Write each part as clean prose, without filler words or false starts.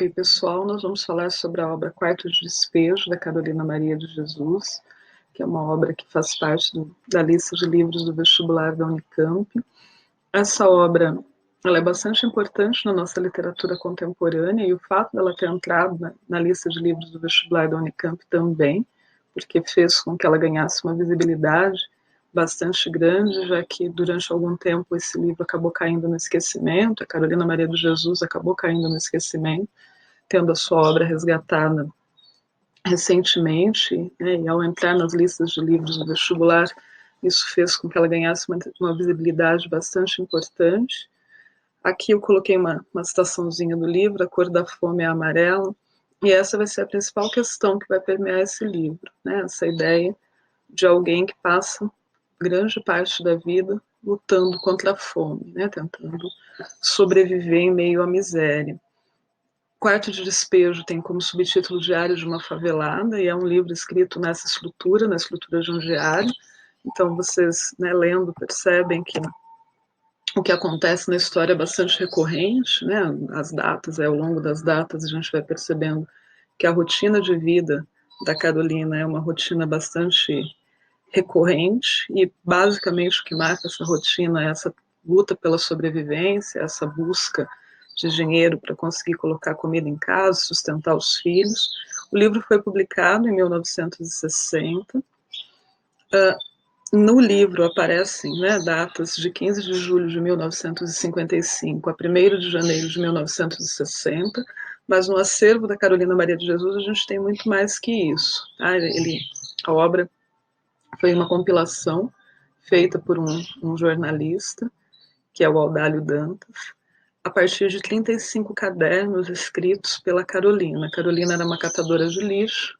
Oi, pessoal, nós vamos falar sobre a obra Quarto de Despejo, da Carolina Maria de Jesus, que é uma obra que faz parte da lista de livros do vestibular da Unicamp. Essa obra ela é bastante importante na nossa literatura contemporânea e o fato dela ter entrado na lista de livros do vestibular da Unicamp também, porque fez com que ela ganhasse uma visibilidade bastante grande, já que durante algum tempo esse livro acabou caindo no esquecimento, a Carolina Maria de Jesus acabou caindo no esquecimento, tendo a sua obra resgatada recentemente, né, e ao entrar nas listas de livros do vestibular, isso fez com que ela ganhasse uma visibilidade bastante importante. Aqui eu coloquei uma citaçãozinha do livro, A Cor da Fome é Amarela, e essa vai ser a principal questão que vai permear esse livro, né, essa ideia de alguém que passa grande parte da vida lutando contra a fome, né, tentando sobreviver em meio à miséria. Quarto de Despejo tem como subtítulo Diário de uma Favelada, e é um livro escrito nessa estrutura, na estrutura de um diário. Então, vocês, né, lendo, percebem que o que acontece na história é bastante recorrente, né? As datas, ao longo das datas, a gente vai percebendo que a rotina de vida da Carolina é uma rotina bastante recorrente, e basicamente o que marca essa rotina é essa luta pela sobrevivência, essa busca de dinheiro para conseguir colocar comida em casa, sustentar os filhos. O livro foi publicado em 1960. No livro aparecem, né, datas de 15 de julho de 1955 a 1º de janeiro de 1960, mas no acervo da Carolina Maria de Jesus a gente tem muito mais que isso. Tá? A obra foi uma compilação feita por um jornalista, que é o Audálio Dantas, a partir de 35 cadernos escritos pela Carolina. A Carolina era uma catadora de lixo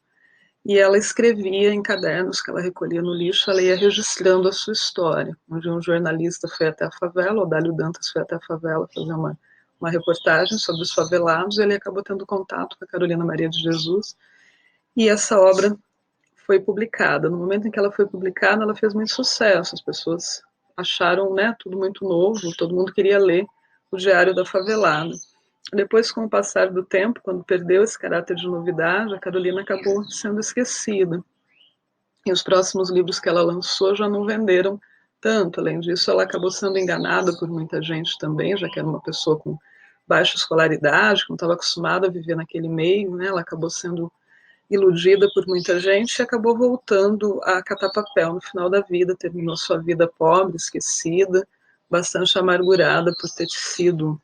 e ela escrevia em cadernos que ela recolhia no lixo, ela ia registrando a sua história. Onde um jornalista foi até a favela, o Audálio Dantas foi até a favela fazer uma reportagem sobre os favelados, e ele acabou tendo contato com a Carolina Maria de Jesus, e essa obra foi publicada. No momento em que ela foi publicada, ela fez muito sucesso. As pessoas acharam, né, tudo muito novo, todo mundo queria ler o Diário da Favelada. Depois, com o passar do tempo, quando perdeu esse caráter de novidade, a Carolina acabou sendo esquecida. E os próximos livros que ela lançou já não venderam tanto. Além disso, ela acabou sendo enganada por muita gente também, já que era uma pessoa com baixa escolaridade, que não estava acostumada a viver naquele meio, né? Ela acabou sendo iludida por muita gente e acabou voltando a catar papel no final da vida, terminou sua vida pobre, esquecida, bastante amargurada por ter sido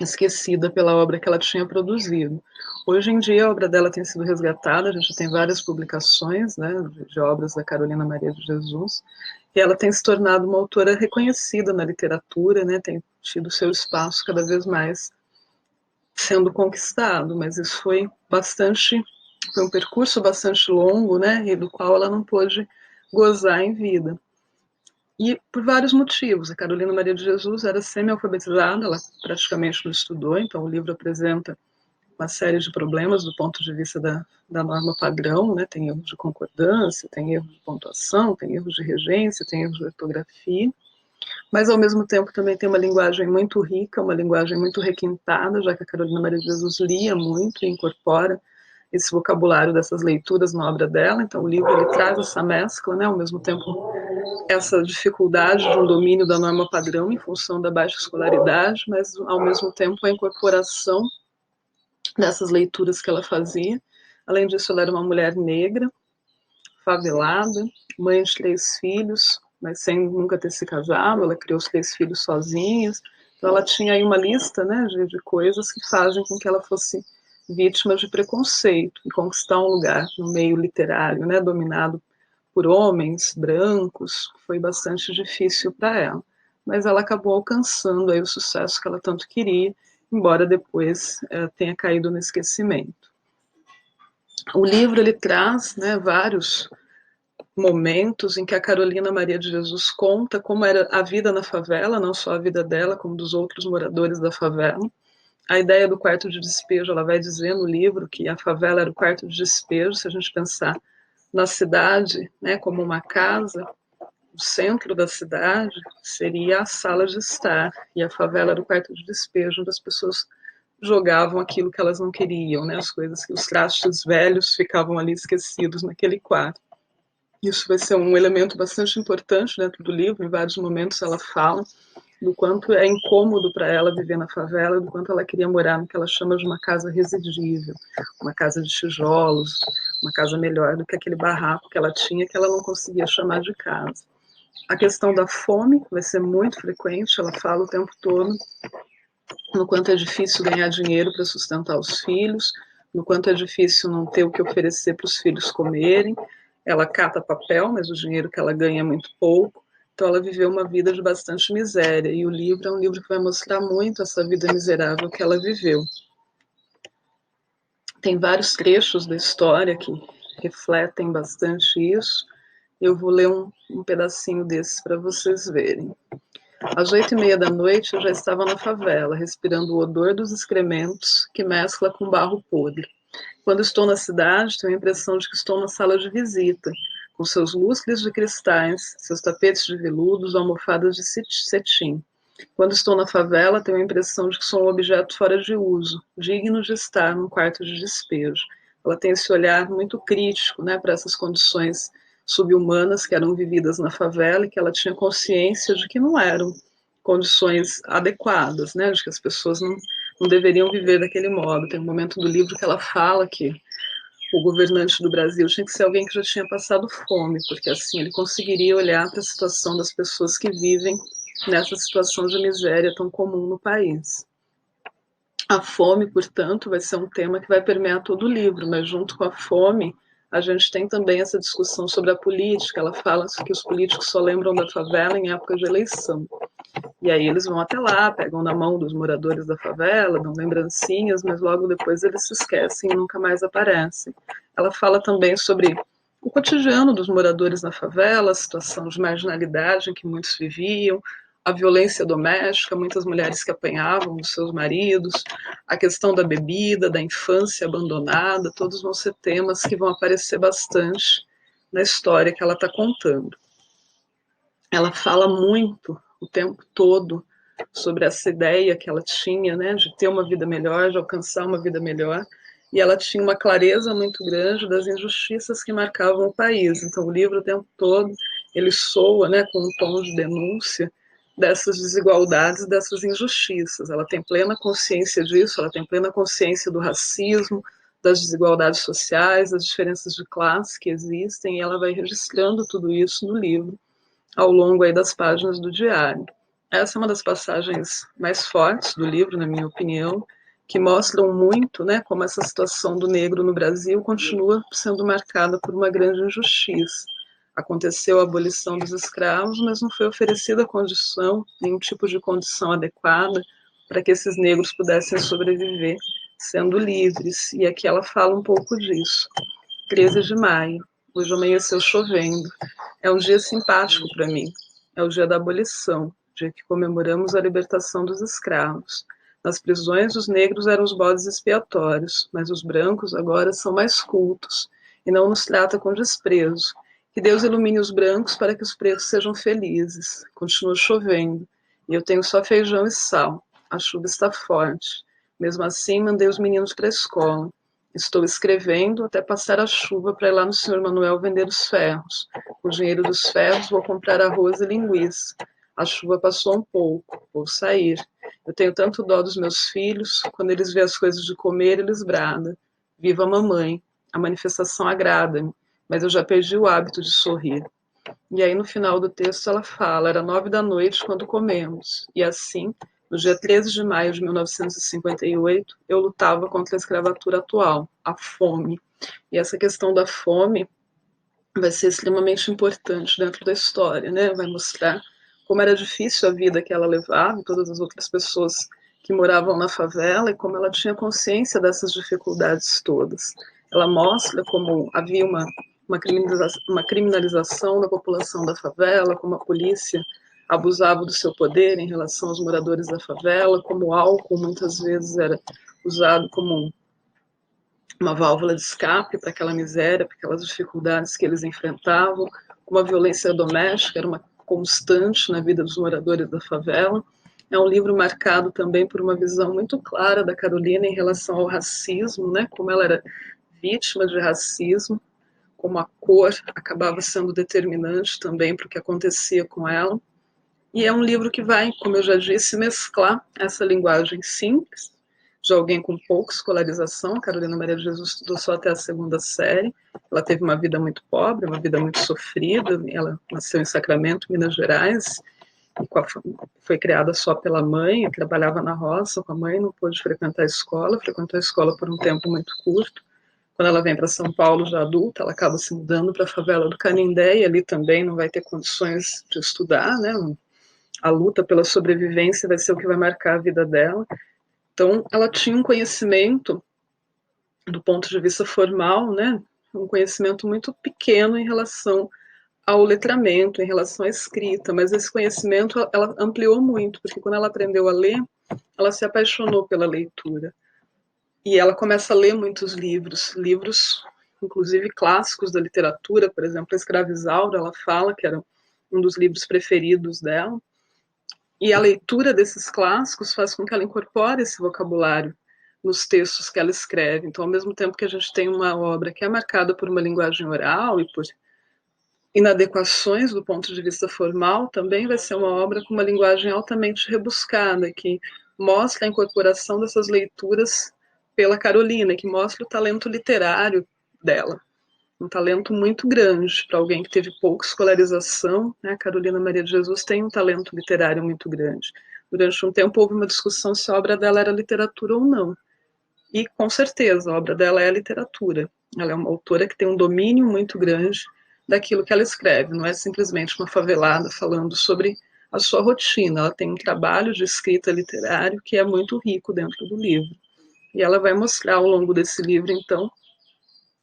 esquecida pela obra que ela tinha produzido. Hoje em dia a obra dela tem sido resgatada, a gente tem várias publicações, né, de obras da Carolina Maria de Jesus, e ela tem se tornado uma autora reconhecida na literatura, né, tem tido seu espaço cada vez mais sendo conquistado, mas isso foi um percurso bastante longo, né, e do qual ela não pôde gozar em vida. E por vários motivos. A Carolina Maria de Jesus era semi-alfabetizada, ela praticamente não estudou, então o livro apresenta uma série de problemas do ponto de vista da norma padrão, né? Tem erros de concordância, tem erros de pontuação, tem erros de regência, tem erros de ortografia, mas ao mesmo tempo também tem uma linguagem muito rica, uma linguagem muito requintada, já que a Carolina Maria de Jesus lia muito e incorpora esse vocabulário dessas leituras na obra dela. Então o livro ele traz essa mescla, né, ao mesmo tempo essa dificuldade de um domínio da norma padrão em função da baixa escolaridade, mas ao mesmo tempo a incorporação dessas leituras que ela fazia. Além disso, ela era uma mulher negra, favelada, mãe de 3 filhos, mas sem nunca ter se casado. Ela criou os 3 filhos sozinhas. Então ela tinha aí uma lista, né, de coisas que fazem com que ela fosse vítima de preconceito e conquistar um lugar no meio literário, né, dominado por homens brancos, foi bastante difícil para ela. Mas ela acabou alcançando aí o sucesso que ela tanto queria, embora depois tenha caído no esquecimento. O livro ele traz, né, vários momentos em que a Carolina Maria de Jesus conta como era a vida na favela, não só a vida dela, como dos outros moradores da favela. A ideia do quarto de despejo, ela vai dizer no livro que a favela era o quarto de despejo, se a gente pensar na cidade, né, como uma casa, o centro da cidade seria a sala de estar, e a favela era o quarto de despejo, onde as pessoas jogavam aquilo que elas não queriam, né? As coisas que os trastes velhos ficavam ali esquecidos naquele quarto. Isso vai ser um elemento bastante importante dentro do livro. Em vários momentos ela fala do quanto é incômodo para ela viver na favela, do quanto ela queria morar no que ela chama de uma casa residível, uma casa de tijolos, uma casa melhor do que aquele barraco que ela tinha, que ela não conseguia chamar de casa. A questão da fome vai ser muito frequente, ela fala o tempo todo no quanto é difícil ganhar dinheiro para sustentar os filhos, no quanto é difícil não ter o que oferecer para os filhos comerem. Ela cata papel, mas o dinheiro que ela ganha é muito pouco. Então ela viveu uma vida de bastante miséria, e o livro é um livro que vai mostrar muito essa vida miserável que ela viveu. Tem vários trechos da história que refletem bastante isso. Eu vou ler um pedacinho desses para vocês verem. Às 8h30 da noite, eu já estava na favela, respirando o odor dos excrementos que mescla com barro podre. Quando estou na cidade, tenho a impressão de que estou na sala de visita, com seus lustres de cristais, seus tapetes de veludos, almofadas de cetim. Quando estou na favela, tenho a impressão de que sou um objeto fora de uso, digno de estar num quarto de despejo. Ela tem esse olhar muito crítico, né, para essas condições subhumanas que eram vividas na favela, e que ela tinha consciência de que não eram condições adequadas, né, de que as pessoas não deveriam viver daquele modo. Tem um momento do livro que ela fala que o governante do Brasil tinha que ser alguém que já tinha passado fome, porque assim ele conseguiria olhar para a situação das pessoas que vivem nessa situação de miséria tão comum no país. A fome, portanto, vai ser um tema que vai permear todo o livro, mas junto com a fome, a gente tem também essa discussão sobre a política. Ela fala que os políticos só lembram da favela em época de eleição. E aí eles vão até lá, pegam na mão dos moradores da favela, dão lembrancinhas, mas logo depois eles se esquecem e nunca mais aparecem. Ela fala também sobre o cotidiano dos moradores na favela, a situação de marginalidade em que muitos viviam, a violência doméstica, muitas mulheres que apanhavam dos seus maridos, a questão da bebida, da infância abandonada, todos vão ser temas que vão aparecer bastante na história que ela está contando. Ela fala muito o tempo todo sobre essa ideia que ela tinha, né, de ter uma vida melhor, de alcançar uma vida melhor, e ela tinha uma clareza muito grande das injustiças que marcavam o país. Então o livro o tempo todo ele soa, né, com um tom de denúncia dessas desigualdades, dessas injustiças. Ela tem plena consciência disso, ela tem plena consciência do racismo, das desigualdades sociais, das diferenças de classe que existem, e ela vai registrando tudo isso no livro ao longo aí das páginas do diário. Essa é uma das passagens mais fortes do livro, na minha opinião, que mostram muito, né, como essa situação do negro no Brasil continua sendo marcada por uma grande injustiça. Aconteceu a abolição dos escravos, mas não foi oferecida condição, nenhum tipo de condição adequada para que esses negros pudessem sobreviver sendo livres. E aqui ela fala um pouco disso. 13 de maio, hoje amanheceu chovendo. É um dia simpático para mim. É o dia da abolição, dia que comemoramos a libertação dos escravos. Nas prisões, os negros eram os bodes expiatórios, mas os brancos agora são mais cultos e não nos trata com desprezo. Que Deus ilumine os brancos para que os pretos sejam felizes. Continua chovendo e eu tenho só feijão e sal. A chuva está forte. Mesmo assim, mandei os meninos para a escola. Estou escrevendo até passar a chuva para ir lá no Sr. Manuel vender os ferros. Com o dinheiro dos ferros vou comprar arroz e linguiça. A chuva passou um pouco, vou sair. Eu tenho tanto dó dos meus filhos, quando eles vêem as coisas de comer, eles bradam. Viva a mamãe! A manifestação agrada-me, mas eu já perdi o hábito de sorrir. E aí no final do texto ela fala, era 9 da noite quando comemos. E assim, no dia 13 de maio de 1958, eu lutava contra a escravatura atual, a fome. E essa questão da fome vai ser extremamente importante dentro da história, né? Vai mostrar como era difícil a vida que ela levava, e todas as outras pessoas que moravam na favela, e como ela tinha consciência dessas dificuldades todas. Ela mostra como havia uma criminalização da população da favela, como a polícia abusava do seu poder em relação aos moradores da favela, como o álcool muitas vezes era usado como uma válvula de escape para aquela miséria, para aquelas dificuldades que eles enfrentavam, como a violência doméstica era uma constante na vida dos moradores da favela. É um livro marcado também por uma visão muito clara da Carolina em relação ao racismo, né? Como ela era vítima de racismo, como a cor acabava sendo determinante também para o que acontecia com ela. E é um livro que vai, como eu já disse, mesclar essa linguagem simples de alguém com pouca escolarização. A Carolina Maria de Jesus estudou só até a segunda série. Ela teve uma vida muito pobre, uma vida muito sofrida. Ela nasceu em Sacramento, Minas Gerais, e foi criada só pela mãe, trabalhava na roça com a mãe, não pôde frequentar a escola, frequentou a escola por um tempo muito curto. Quando ela vem para São Paulo, já adulta, ela acaba se mudando para a favela do Canindé, e ali também não vai ter condições de estudar, né? A luta pela sobrevivência vai ser o que vai marcar a vida dela. Então, ela tinha um conhecimento, do ponto de vista formal, né? Um conhecimento muito pequeno em relação ao letramento, em relação à escrita, mas esse conhecimento ela ampliou muito, porque quando ela aprendeu a ler, ela se apaixonou pela leitura. E ela começa a ler muitos livros, livros inclusive clássicos da literatura, por exemplo, a Escravizaura, ela fala que era um dos livros preferidos dela. E a leitura desses clássicos faz com que ela incorpore esse vocabulário nos textos que ela escreve. Então, ao mesmo tempo que a gente tem uma obra que é marcada por uma linguagem oral e por inadequações do ponto de vista formal, também vai ser uma obra com uma linguagem altamente rebuscada, que mostra a incorporação dessas leituras pela Carolina, que mostra o talento literário dela. Um talento muito grande para alguém que teve pouca escolarização, né? A Carolina Maria de Jesus tem um talento literário muito grande. Durante um tempo houve uma discussão se a obra dela era literatura ou não. E com certeza, a obra dela é literatura. Ela é uma autora que tem um domínio muito grande daquilo que ela escreve. Não é simplesmente uma favelada falando sobre a sua rotina. Ela tem um trabalho de escrita literário que é muito rico dentro do livro. E ela vai mostrar ao longo desse livro, então,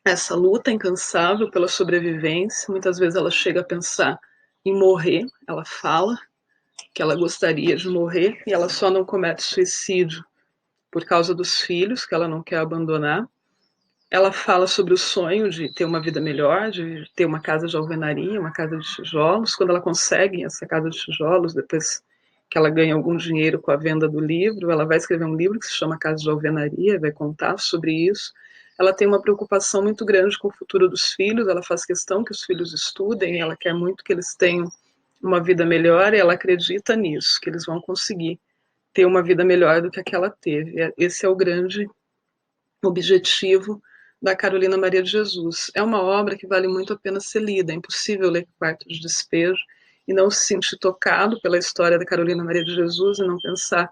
essa luta incansável pela sobrevivência. Muitas vezes ela chega a pensar em morrer. Ela fala que ela gostaria de morrer e ela só não comete suicídio por causa dos filhos, que ela não quer abandonar. Ela fala sobre o sonho de ter uma vida melhor, de ter uma casa de alvenaria, uma casa de tijolos. Quando ela consegue essa casa de tijolos, depois que ela ganha algum dinheiro com a venda do livro, ela vai escrever um livro que se chama Casa de Alvenaria, vai contar sobre isso. Ela tem uma preocupação muito grande com o futuro dos filhos, ela faz questão que os filhos estudem, ela quer muito que eles tenham uma vida melhor e ela acredita nisso, que eles vão conseguir ter uma vida melhor do que a que ela teve. Esse é o grande objetivo da Carolina Maria de Jesus. É uma obra que vale muito a pena ser lida, é impossível ler Quarto de Despejo e não se sentir tocado pela história da Carolina Maria de Jesus e não pensar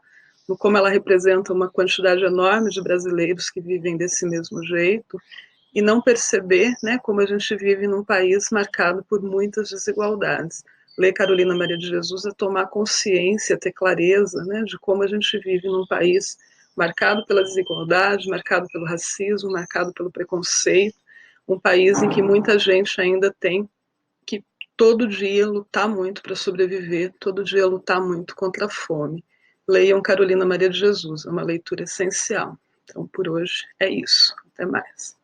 no como ela representa uma quantidade enorme de brasileiros que vivem desse mesmo jeito e não perceber, né, como a gente vive num país marcado por muitas desigualdades. Ler Carolina Maria de Jesus é tomar consciência, ter clareza, né, de como a gente vive num país marcado pela desigualdade, marcado pelo racismo, marcado pelo preconceito, um país em que muita gente ainda tem que todo dia lutar muito para sobreviver, todo dia lutar muito contra a fome. Leiam Carolina Maria de Jesus, é uma leitura essencial. Então, por hoje é isso. Até mais.